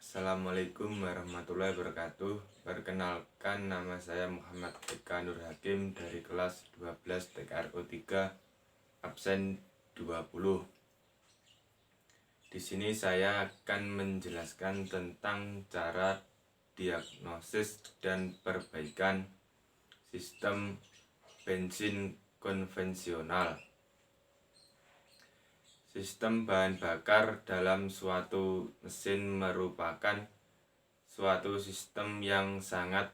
Assalamualaikum warahmatullahi wabarakatuh. Perkenalkan, nama saya Muhammad Eka Nur Hakim dari kelas 12 TKRO 3 absen 20. Di sini saya akan menjelaskan tentang cara diagnosis dan perbaikan sistem bensin konvensional. Sistem bahan bakar dalam suatu mesin merupakan suatu sistem yang sangat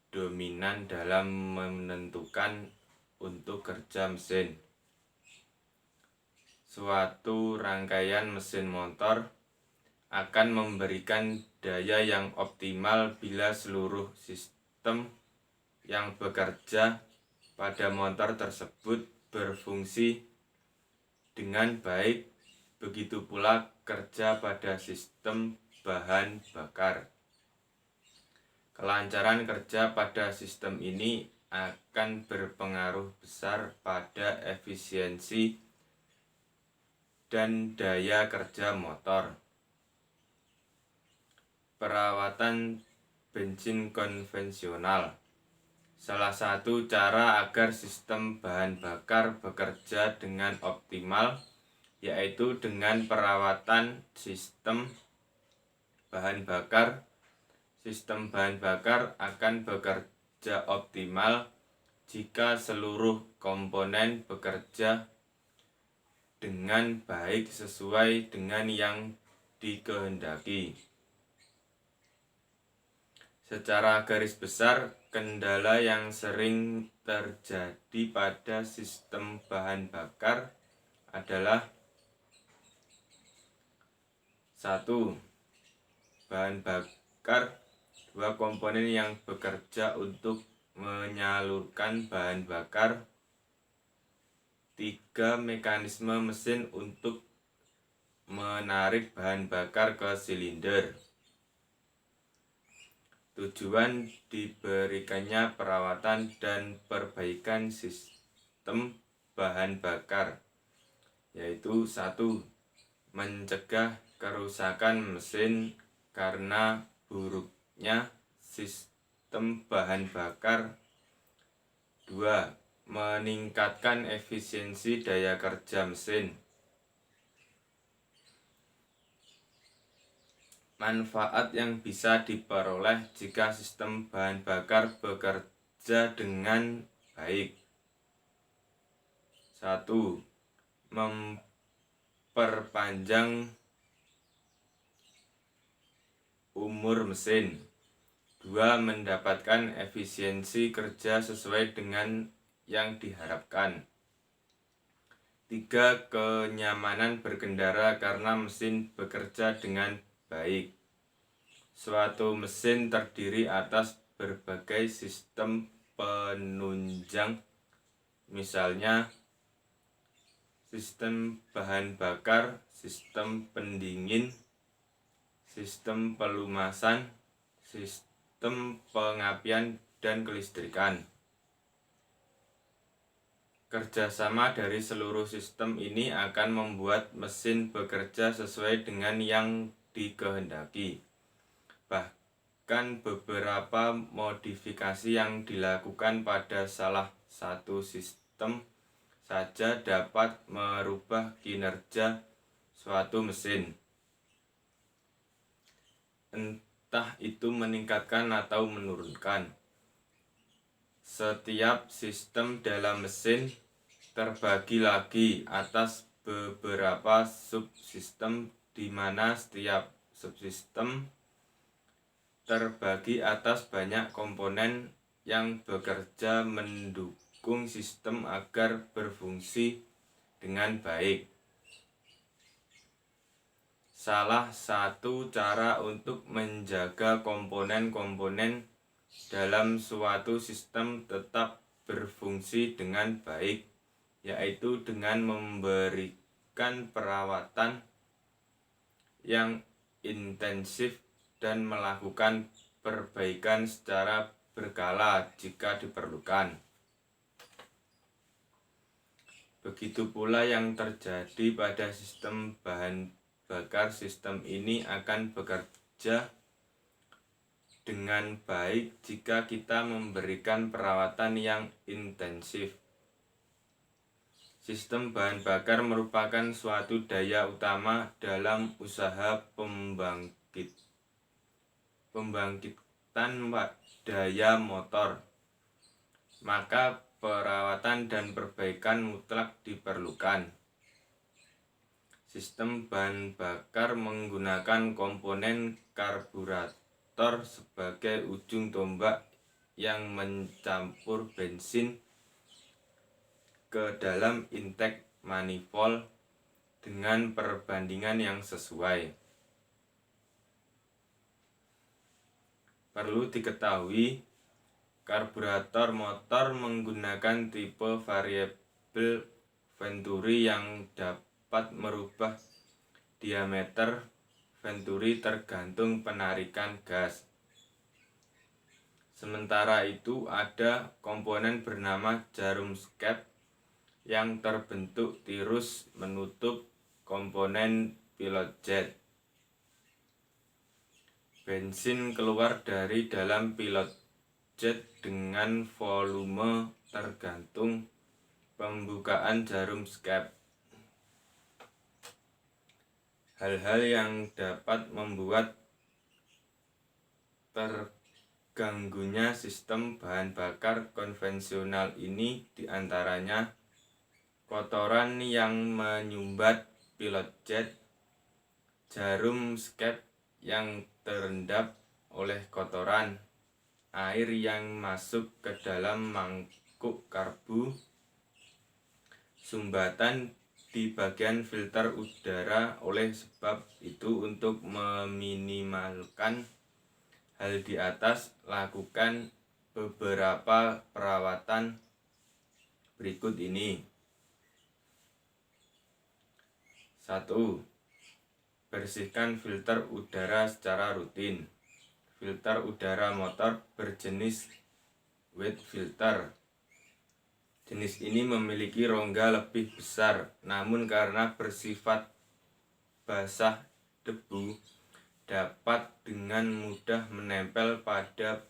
dominan dalam menentukan untuk kerja mesin. Suatu rangkaian mesin motor akan memberikan daya yang optimal bila seluruh sistem yang bekerja pada motor tersebut berfungsi dengan baik. Begitu pula kerja pada sistem bahan bakar. Kelancaran kerja pada sistem ini akan berpengaruh besar pada efisiensi dan daya kerja motor. Perawatan bensin konvensional. Salah satu cara agar sistem bahan bakar bekerja dengan optimal yaitu dengan perawatan sistem bahan bakar. Sistem bahan bakar akan bekerja optimal jika seluruh komponen bekerja dengan baik sesuai dengan yang dikehendaki. Secara garis besar, kendala yang sering terjadi pada sistem bahan bakar adalah 1. Bahan bakar, 2 komponen yang bekerja untuk menyalurkan bahan bakar, 3 mekanisme mesin untuk menarik bahan bakar ke silinder. Tujuan diberikannya perawatan dan perbaikan sistem bahan bakar yaitu 1. Mencegah kerusakan mesin karena buruknya sistem bahan bakar. 2. Meningkatkan efisiensi daya kerja mesin. Manfaat yang bisa diperoleh jika sistem bahan bakar bekerja dengan baik. 1. Memperpanjang umur mesin. 2. Mendapatkan efisiensi kerja sesuai dengan yang diharapkan. 3. Kenyamanan berkendara karena mesin bekerja dengan baik. Suatu mesin terdiri atas berbagai sistem penunjang, misalnya sistem bahan bakar, sistem pendingin, sistem pelumasan, sistem pengapian, dan kelistrikan. Kerjasama dari seluruh sistem ini akan membuat mesin bekerja sesuai dengan yang dikehendaki. Bahkan beberapa modifikasi yang dilakukan pada salah satu sistem saja dapat merubah kinerja suatu mesin, entah itu meningkatkan atau menurunkan. Setiap sistem dalam mesin terbagi lagi atas beberapa subsistem, di mana setiap subsistem terbagi atas banyak komponen yang bekerja mendukung sistem agar berfungsi dengan baik. Salah satu cara untuk menjaga komponen-komponen dalam suatu sistem tetap berfungsi dengan baik yaitu dengan memberikan perawatan yang intensif dan melakukan perbaikan secara berkala jika diperlukan. Begitu pula yang terjadi pada sistem bahan bakar. Sistem ini akan bekerja dengan baik jika kita memberikan perawatan yang intensif. Sistem bahan bakar merupakan suatu daya utama dalam usaha pembangkitan daya motor. Maka perawatan dan perbaikan mutlak diperlukan. Sistem bahan bakar menggunakan komponen karburator sebagai ujung tombak yang mencampur bensin ke dalam intake manifold dengan perbandingan yang sesuai. Perlu diketahui, karburator motor menggunakan tipe variabel Venturi yang dapat merubah diameter Venturi tergantung penarikan gas. Sementara itu ada komponen bernama jarum skep yang terbentuk tirus menutup komponen pilot jet. Bensin keluar dari dalam pilot jet dengan volume tergantung pembukaan jarum skep. Hal-hal yang dapat membuat terganggunya sistem bahan bakar konvensional ini diantaranya kotoran yang menyumbat pilot jet, jarum skep yang terendap oleh kotoran, air yang masuk ke dalam mangkuk karbu, sumbatan di bagian filter udara. Oleh sebab itu, untuk meminimalkan hal di atas, lakukan beberapa perawatan berikut ini. 1. Bersihkan filter udara secara rutin. Filter udara motor berjenis wet filter. Jenis ini memiliki rongga lebih besar, namun karena bersifat basah, debu dapat dengan mudah menempel pada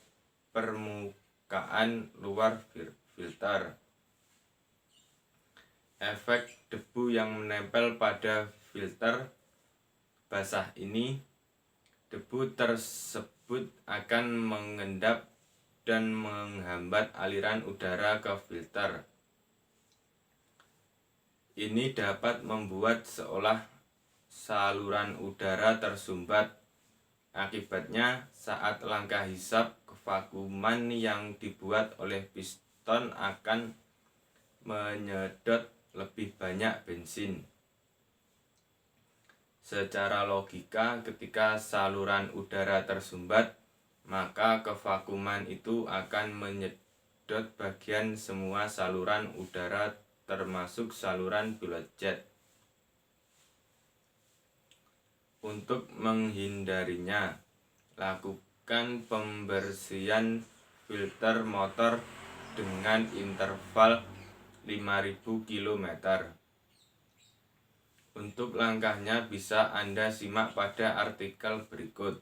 permukaan luar filter. Efek debu yang menempel pada filter basah ini, debu tersebut akan mengendap dan menghambat aliran udara ke filter. Ini dapat membuat seolah saluran udara tersumbat. Akibatnya, saat langkah hisap, kevakuman yang dibuat oleh piston akan menyedot lebih banyak bensin. Secara logika, ketika saluran udara tersumbat, maka kevakuman itu akan menyedot bagian semua saluran udara termasuk saluran pilot jet. Untuk menghindarinya, lakukan pembersihan filter motor dengan interval 5000 km. Untuk langkahnya bisa Anda simak pada artikel berikut.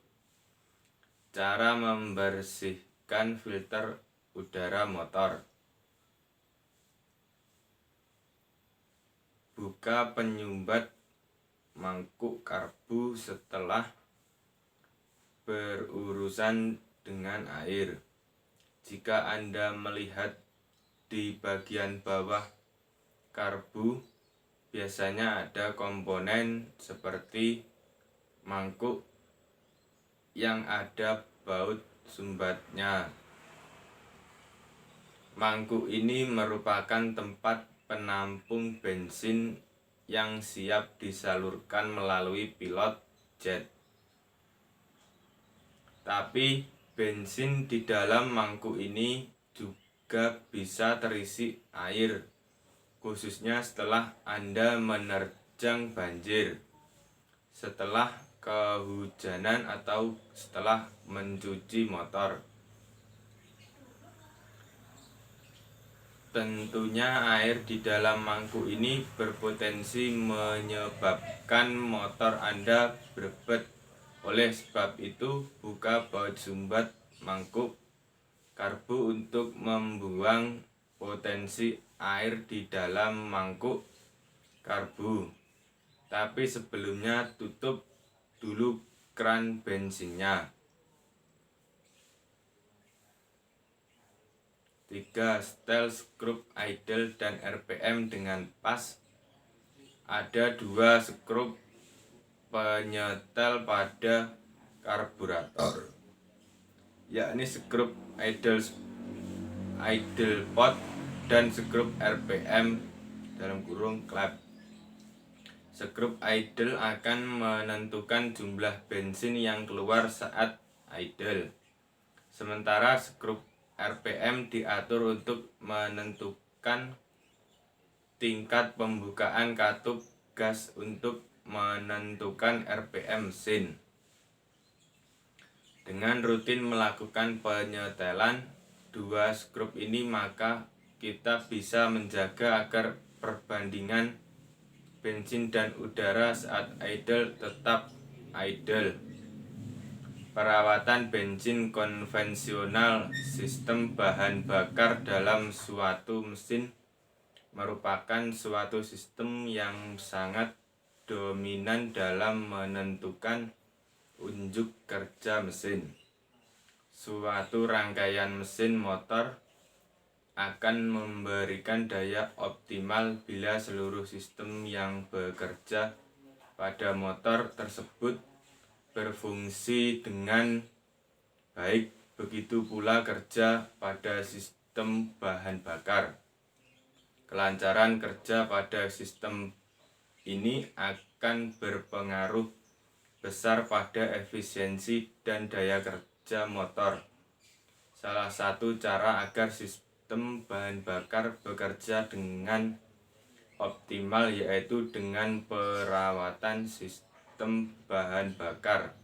Cara membersihkan filter udara motor. Buka penyumbat mangkuk karbu setelah berurusan dengan air. Jika Anda melihat di bagian bawah karbu, biasanya ada komponen seperti mangkuk yang ada baut sumbatnya. Mangkuk ini merupakan tempat penampung bensin yang siap disalurkan melalui pilot jet. Tapi bensin di dalam mangkuk ini juga bisa terisi air, khususnya setelah Anda menerjang banjir, setelah kehujanan atau setelah mencuci motor. Tentunya air di dalam mangkuk ini berpotensi menyebabkan motor Anda berbet. Oleh sebab itu, buka baut sumbat mangkuk karbu untuk membuang potensi air di dalam mangkuk karbu. Tapi sebelumnya tutup dulu keran bensinnya. 3. Setel skrup idle dan RPM dengan pas. Ada 2 skrup penyetel pada karburator, yakni skrup idle pot dan skrup RPM (klep). Skrup idle akan menentukan jumlah bensin yang keluar saat idle, sementara skrup RPM diatur untuk menentukan tingkat pembukaan katup gas untuk menentukan RPM mesin. Dengan rutin melakukan penyetelan 2 skrup ini, maka kita bisa menjaga agar perbandingan bensin dan udara saat idle tetap idle. Perawatan bensin konvensional sistem bahan bakar dalam suatu mesin merupakan suatu sistem yang sangat dominan dalam menentukan unjuk kerja mesin. Suatu rangkaian mesin motor akan memberikan daya optimal bila seluruh sistem yang bekerja pada motor tersebut berfungsi dengan baik. Begitu pula kerja pada sistem bahan bakar. Kelancaran kerja pada sistem ini akan berpengaruh besar pada efisiensi dan daya kerja motor. Salah satu cara agar sistem bahan bakar bekerja dengan optimal yaitu dengan perawatan sistem bahan bakar.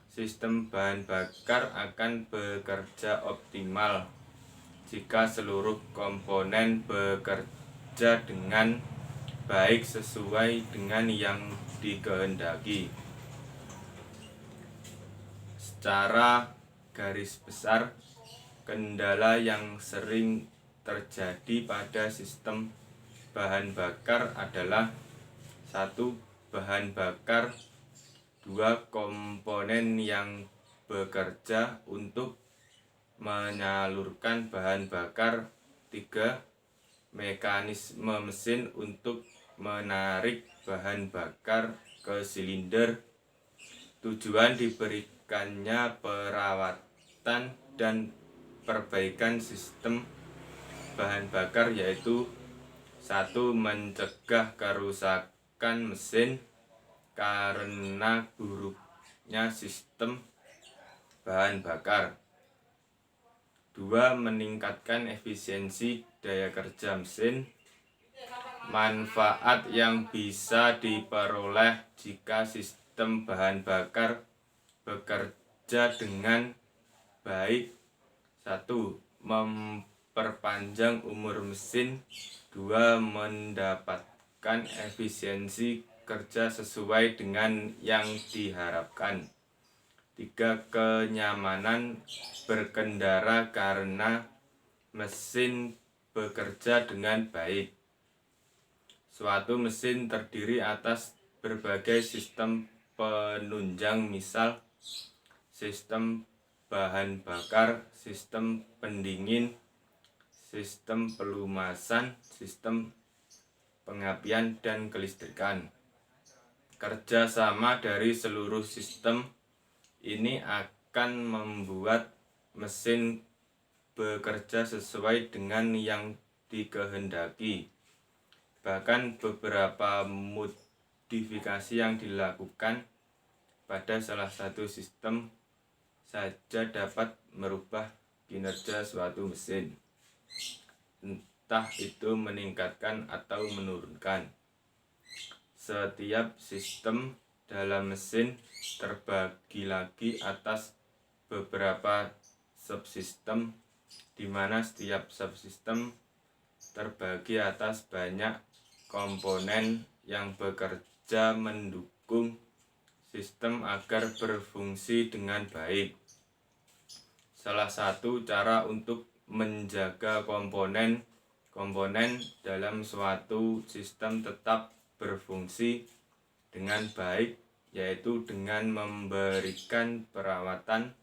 Sistem bahan bakar akan bekerja optimal jika seluruh komponen bekerja dengan baik sesuai dengan yang dikehendaki. Secara garis besar, kendala yang sering terjadi pada sistem bahan bakar adalah 1. Bahan bakar. 2. Komponen yang bekerja untuk menyalurkan bahan bakar. 3. Mekanisme mesin untuk menarik bahan bakar ke silinder. Tujuan diberikannya perawatan dan perbaikan sistem bahan bakar yaitu 1. Mencegah kerusakan mesin karena buruknya sistem bahan bakar. 2. Meningkatkan efisiensi daya kerja mesin. Manfaat yang bisa diperoleh jika sistem bahan bakar bekerja dengan baik. 1. Memperpanjang umur mesin. 2. Mendapatkan efisiensi kerja sesuai dengan yang diharapkan. 3. Kenyamanan berkendara karena mesin bekerja dengan baik. Suatu mesin terdiri atas berbagai sistem penunjang, misal sistem bahan bakar, sistem pendingin, sistem pelumasan, sistem pengapian, dan kelistrikan. Kerjasama dari seluruh sistem ini akan membuat mesin bekerja sesuai dengan yang dikehendaki. Bahkan beberapa modifikasi yang dilakukan pada salah satu sistem saja dapat merubah kinerja suatu mesin, entah itu meningkatkan atau menurunkan. Setiap sistem dalam mesin terbagi lagi atas beberapa subsistem, di mana setiap subsistem terbagi atas banyak komponen yang bekerja mendukung sistem agar berfungsi dengan baik. salah satu cara untuk menjaga komponen dalam suatu sistem tetap berfungsi dengan baik, yaitu dengan memberikan perawatan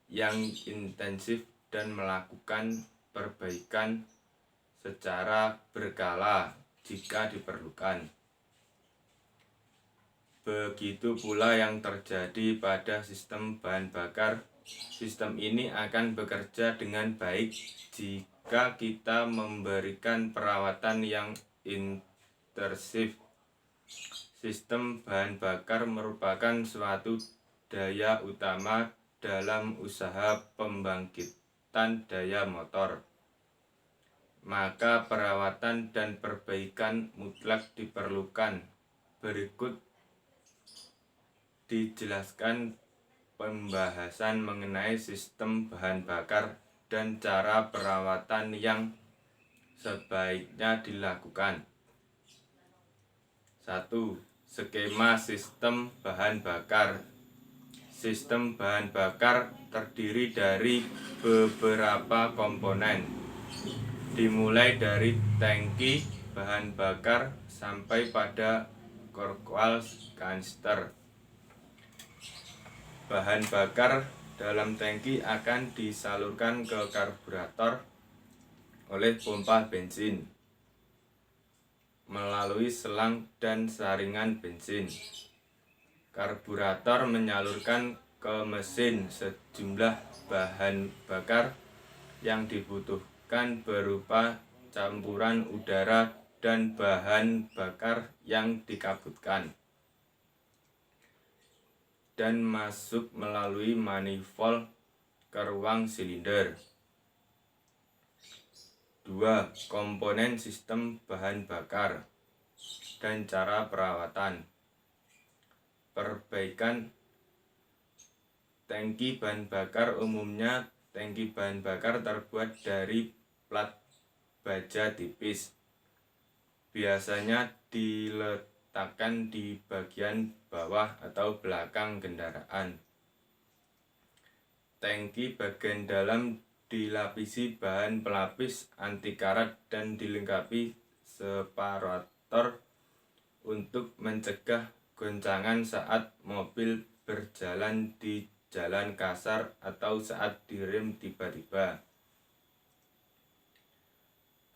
yang intensif dan melakukan perbaikan secara berkala jika diperlukan. Begitu pula yang terjadi pada sistem bahan bakar. Sistem ini akan bekerja dengan baik jika kita memberikan perawatan yang intensif. Sistem bahan bakar merupakan suatu daya utama dalam usaha pembangkitan daya motor. Maka perawatan dan perbaikan mutlak diperlukan. Berikut dijelaskan pembahasan mengenai sistem bahan bakar dan cara perawatan yang sebaiknya dilakukan. 1. Skema sistem bahan bakar. Sistem bahan bakar terdiri dari beberapa komponen, dimulai dari tangki bahan bakar sampai pada korkwal kanister. Bahan bakar dalam tangki akan disalurkan ke karburator oleh pompa bensin melalui selang dan saringan bensin. Karburator menyalurkan ke mesin sejumlah bahan bakar yang dibutuhkan berupa campuran udara dan bahan bakar yang dikabutkan, dan masuk melalui manifold ke ruang silinder. 2. Komponen sistem bahan bakar dan cara perawatan. Perbaikan tangki bahan bakar. Umumnya tangki bahan bakar terbuat dari plat baja tipis. Biasanya diletakkan di bagian bawah atau belakang kendaraan. Tangki bagian dalam dilapisi bahan pelapis anti karat dan dilengkapi separator untuk mencegah goncangan saat mobil berjalan di jalan kasar atau saat direm tiba-tiba.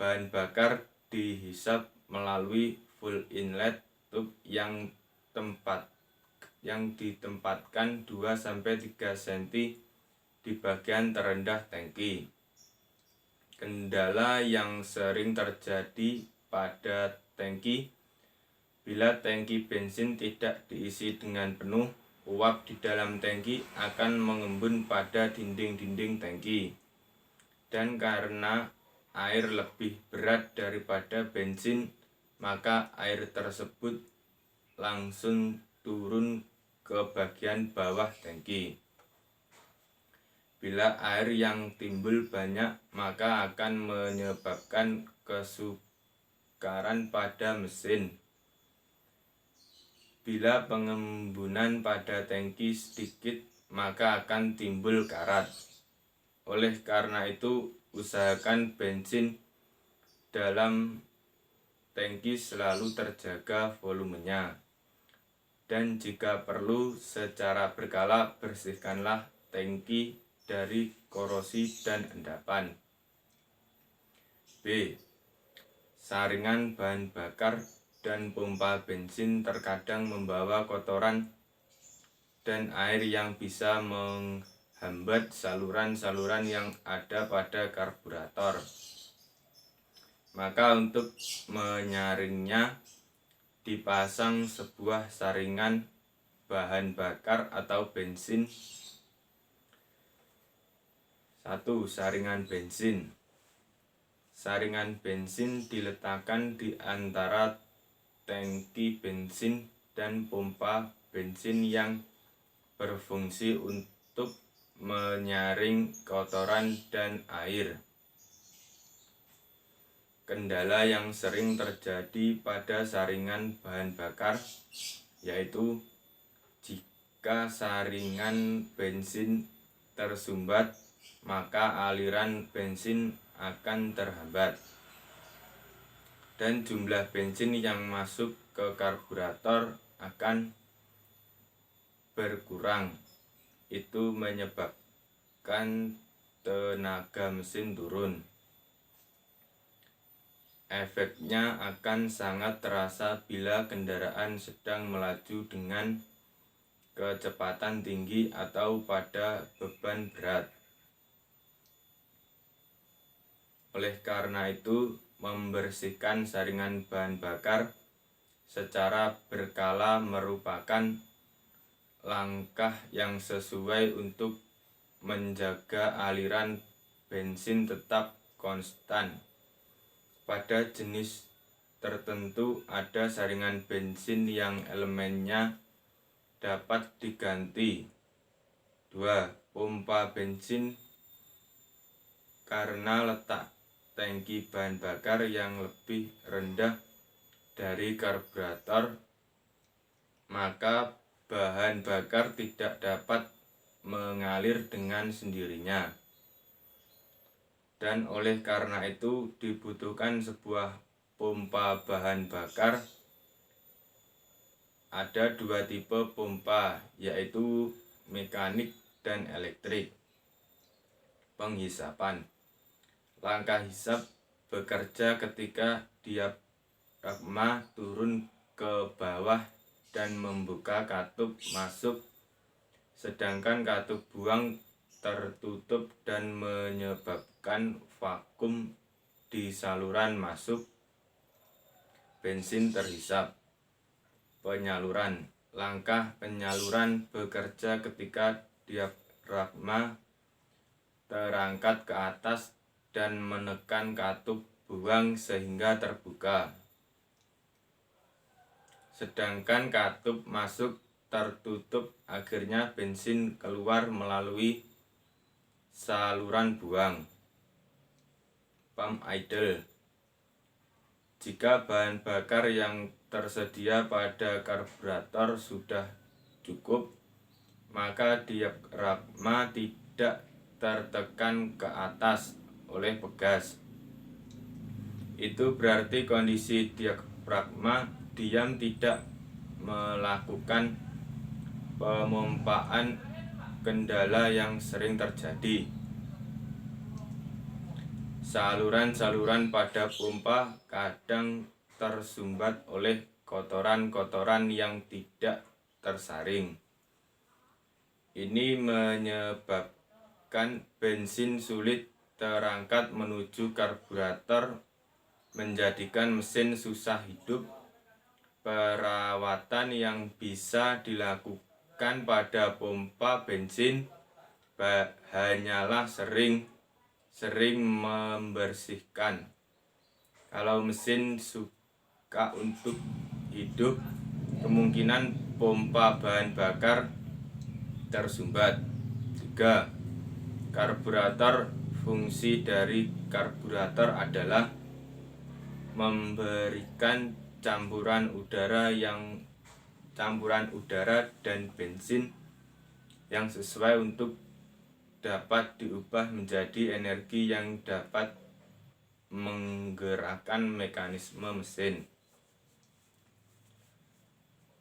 Bahan bakar dihisap melalui full inlet tube yang ditempatkan 2-3 cm di bagian terendah tangki. Kendala yang sering terjadi pada tangki: bila tangki bensin tidak diisi dengan penuh, uap di dalam tangki akan mengembun pada dinding-dinding tangki. Dan karena air lebih berat daripada bensin, maka air tersebut langsung turun ke bagian bawah tangki. Bila air yang timbul banyak, maka akan menyebabkan kesukaran pada mesin. Bila pengembunan pada tangki sedikit, maka akan timbul karat. Oleh karena itu, usahakan bensin dalam tangki selalu terjaga volumenya. Dan jika perlu, secara berkala bersihkanlah tangki dari korosi dan endapan. B. Saringan bahan bakar dan pompa bensin terkadang membawa kotoran dan air yang bisa menghambat saluran-saluran yang ada pada karburator. Maka untuk menyaringnya, dipasang sebuah saringan bahan bakar atau bensin. 1. Saringan bensin. Saringan bensin diletakkan di antara tangki bensin dan pompa bensin yang berfungsi untuk menyaring kotoran dan air. Kendala yang sering terjadi pada saringan bahan bakar yaitu jika saringan bensin tersumbat, maka aliran bensin akan terhambat dan jumlah bensin yang masuk ke karburator akan berkurang. Itu menyebabkan tenaga mesin turun. Efeknya akan sangat terasa bila kendaraan sedang melaju dengan kecepatan tinggi atau pada beban berat. Oleh karena itu, membersihkan saringan bahan bakar secara berkala merupakan langkah yang sesuai untuk menjaga aliran bensin tetap konstan. Pada jenis tertentu ada saringan bensin yang elemennya dapat diganti. 2. Pompa bensin. Karena letak tangki bahan bakar yang lebih rendah dari karburator, maka bahan bakar tidak dapat mengalir dengan sendirinya. Dan oleh karena itu dibutuhkan sebuah pompa bahan bakar. Ada dua tipe pompa, yaitu mekanik dan elektrik. Penghisapan. Langkah hisap bekerja ketika diafragma turun ke bawah dan membuka katup masuk, sedangkan katup buang tertutup dan menyebabkan vakum di saluran masuk bensin terhisap. Penyaluran. Langkah penyaluran bekerja ketika diafragma terangkat ke atas dan menekan katup buang sehingga terbuka, sedangkan katup masuk tertutup. Akhirnya bensin keluar melalui saluran buang. Pump idle. Jika bahan bakar yang tersedia pada karburator sudah cukup, maka diafragma tidak tertekan ke atas oleh pegas. Itu berarti kondisi diafragma diam, tidak melakukan pemompaan, kendala yang sering terjadi. Saluran-saluran pada pompa kadang tersumbat oleh kotoran-kotoran yang tidak tersaring. Ini menyebabkan bensin sulit terangkat menuju karburator, menjadikan mesin susah hidup. Perawatan yang bisa dilakukan pada pompa bensin hanyalah sering membersihkan. Kalau mesin suka untuk hidup, kemungkinan pompa bahan bakar tersumbat. 3. Karburator. Fungsi dari karburator adalah memberikan campuran udara dan bensin yang sesuai untuk dapat diubah menjadi energi yang dapat menggerakkan mekanisme mesin.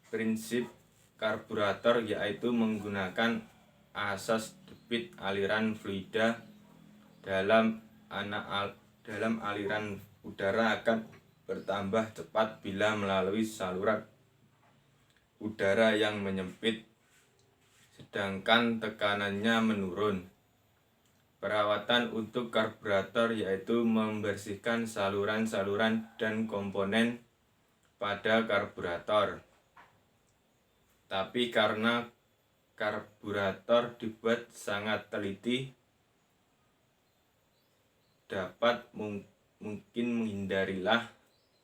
Prinsip karburator yaitu menggunakan asas debit aliran fluida dalam aliran udara akan bertambah cepat bila melalui saluran udara yang menyempit, sedangkan tekanannya menurun. Perawatan untuk karburator yaitu membersihkan saluran-saluran dan komponen pada karburator. Tapi karena karburator dibuat sangat teliti, dapat mungkin menghindarilah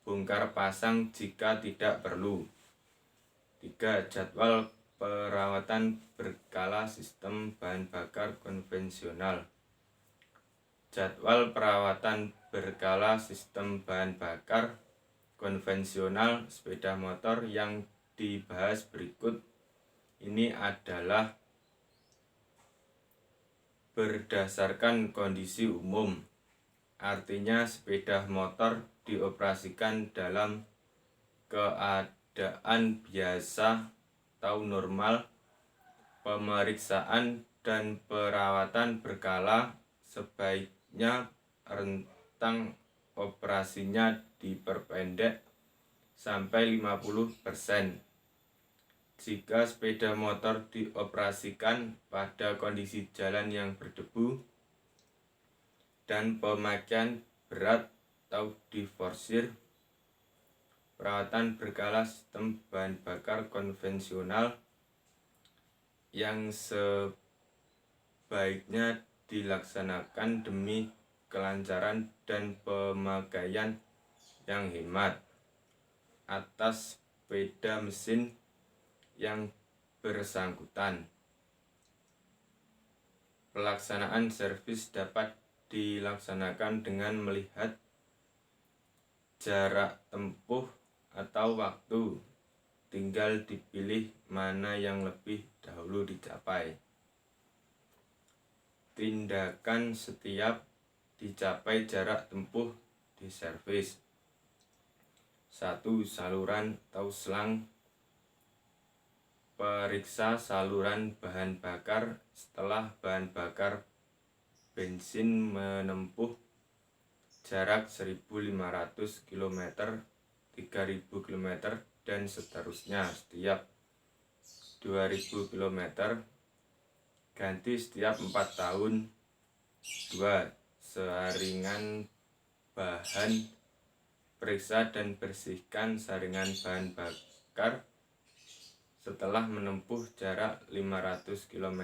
bongkar pasang jika tidak perlu. 3. Jadwal perawatan berkala sistem bahan bakar konvensional. Jadwal perawatan berkala sistem bahan bakar konvensional sepeda motor yang dibahas berikut ini adalah berdasarkan kondisi umum. Artinya sepeda motor dioperasikan dalam keadaan biasa atau normal. Pemeriksaan dan perawatan berkala, sebaiknya rentang operasinya diperpendek sampai 50%. Jika sepeda motor dioperasikan pada kondisi jalan yang berdebu dan pemakaian berat atau diforsir, perawatan berkala sistem bahan bakar konvensional yang sebaiknya dilaksanakan demi kelancaran dan pemakaian yang hemat atas sepeda mesin yang bersangkutan. Pelaksanaan servis dapat dilaksanakan dengan melihat jarak tempuh atau waktu, tinggal dipilih mana yang lebih dahulu dicapai. Tindakan setiap dicapai jarak tempuh di servis. 1. Saluran atau selang. Periksa saluran bahan bakar setelah bahan bakar bensin menempuh jarak 1.500 km, 3.000 km, dan seterusnya setiap 2.000 km, ganti setiap 4 tahun. 2. Saringan bahan. Periksa dan bersihkan saringan bahan bakar setelah menempuh jarak 500 km,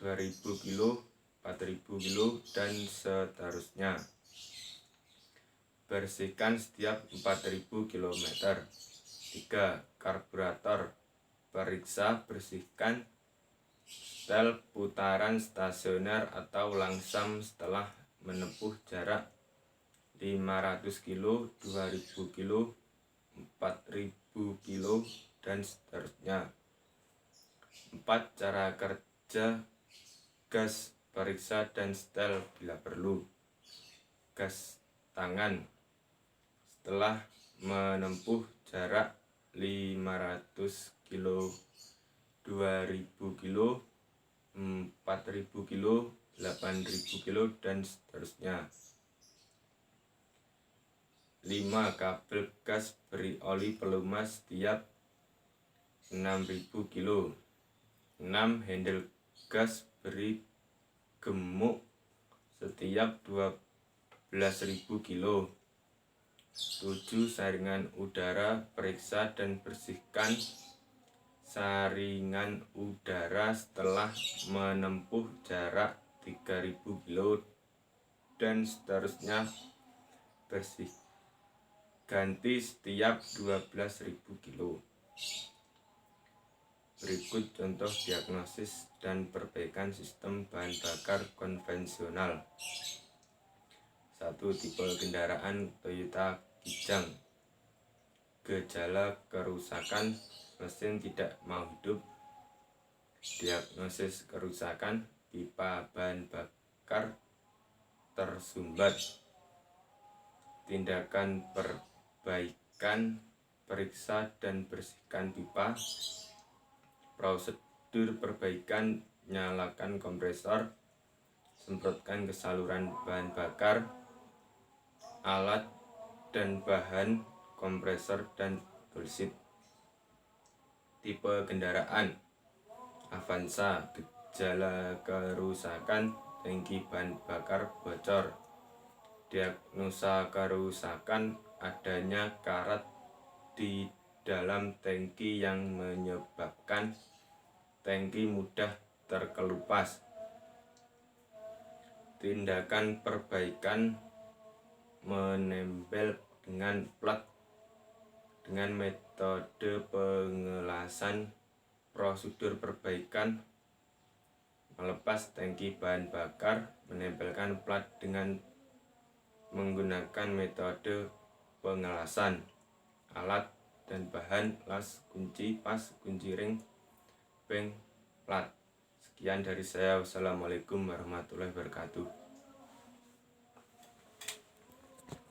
2.000 km, 4.000 km, dan seterusnya. Bersihkan setiap 4.000 km. 3. Karburator. Periksa, bersihkan setel putaran stasioner atau langsam setelah menempuh jarak 500 km, 2.000 km, 4.000 km, dan seterusnya. 4. Cara kerja gas. Periksa dan setel bila perlu gas tangan setelah menempuh jarak 500 km, 2.000 km, 4.000 km, 8.000 km, dan seterusnya. 5. Kabel gas beri oli pelumas setiap 6.000 km. 6. Handle gas beri gemuk setiap 12.000 km. 7. Saringan udara. Periksa dan bersihkan saringan udara setelah menempuh jarak 3.000 km, dan seterusnya. Bersih ganti setiap 12.000 km. Berikut contoh diagnosis dan perbaikan sistem bahan bakar konvensional. 1. Tipe kendaraan Toyota Kijang. Gejala kerusakan, mesin tidak mau hidup. Diagnosis kerusakan, pipa bahan bakar tersumbat. Tindakan perbaikan, periksa dan bersihkan pipa. Prosedur perbaikan, nyalakan kompresor, semprotkan ke saluran bahan bakar, alat dan bahan, kompresor dan toolset. Tipe kendaraan Avanza. Gejala kerusakan, tangki bahan bakar bocor. Diagnosa kerusakan, adanya karat di dalam tangki yang menyebabkan tangki mudah terkelupas. Tindakan perbaikan, menempel dengan plat dengan metode pengelasan. Prosedur perbaikan, melepas tangki bahan bakar, menempelkan plat dengan menggunakan metode pengelasan. Alat dan bahan, las, kunci, pas, kunci ring, peng, plat. Sekian. Sekian dari saya. Wassalamualaikum warahmatullahi wabarakatuh.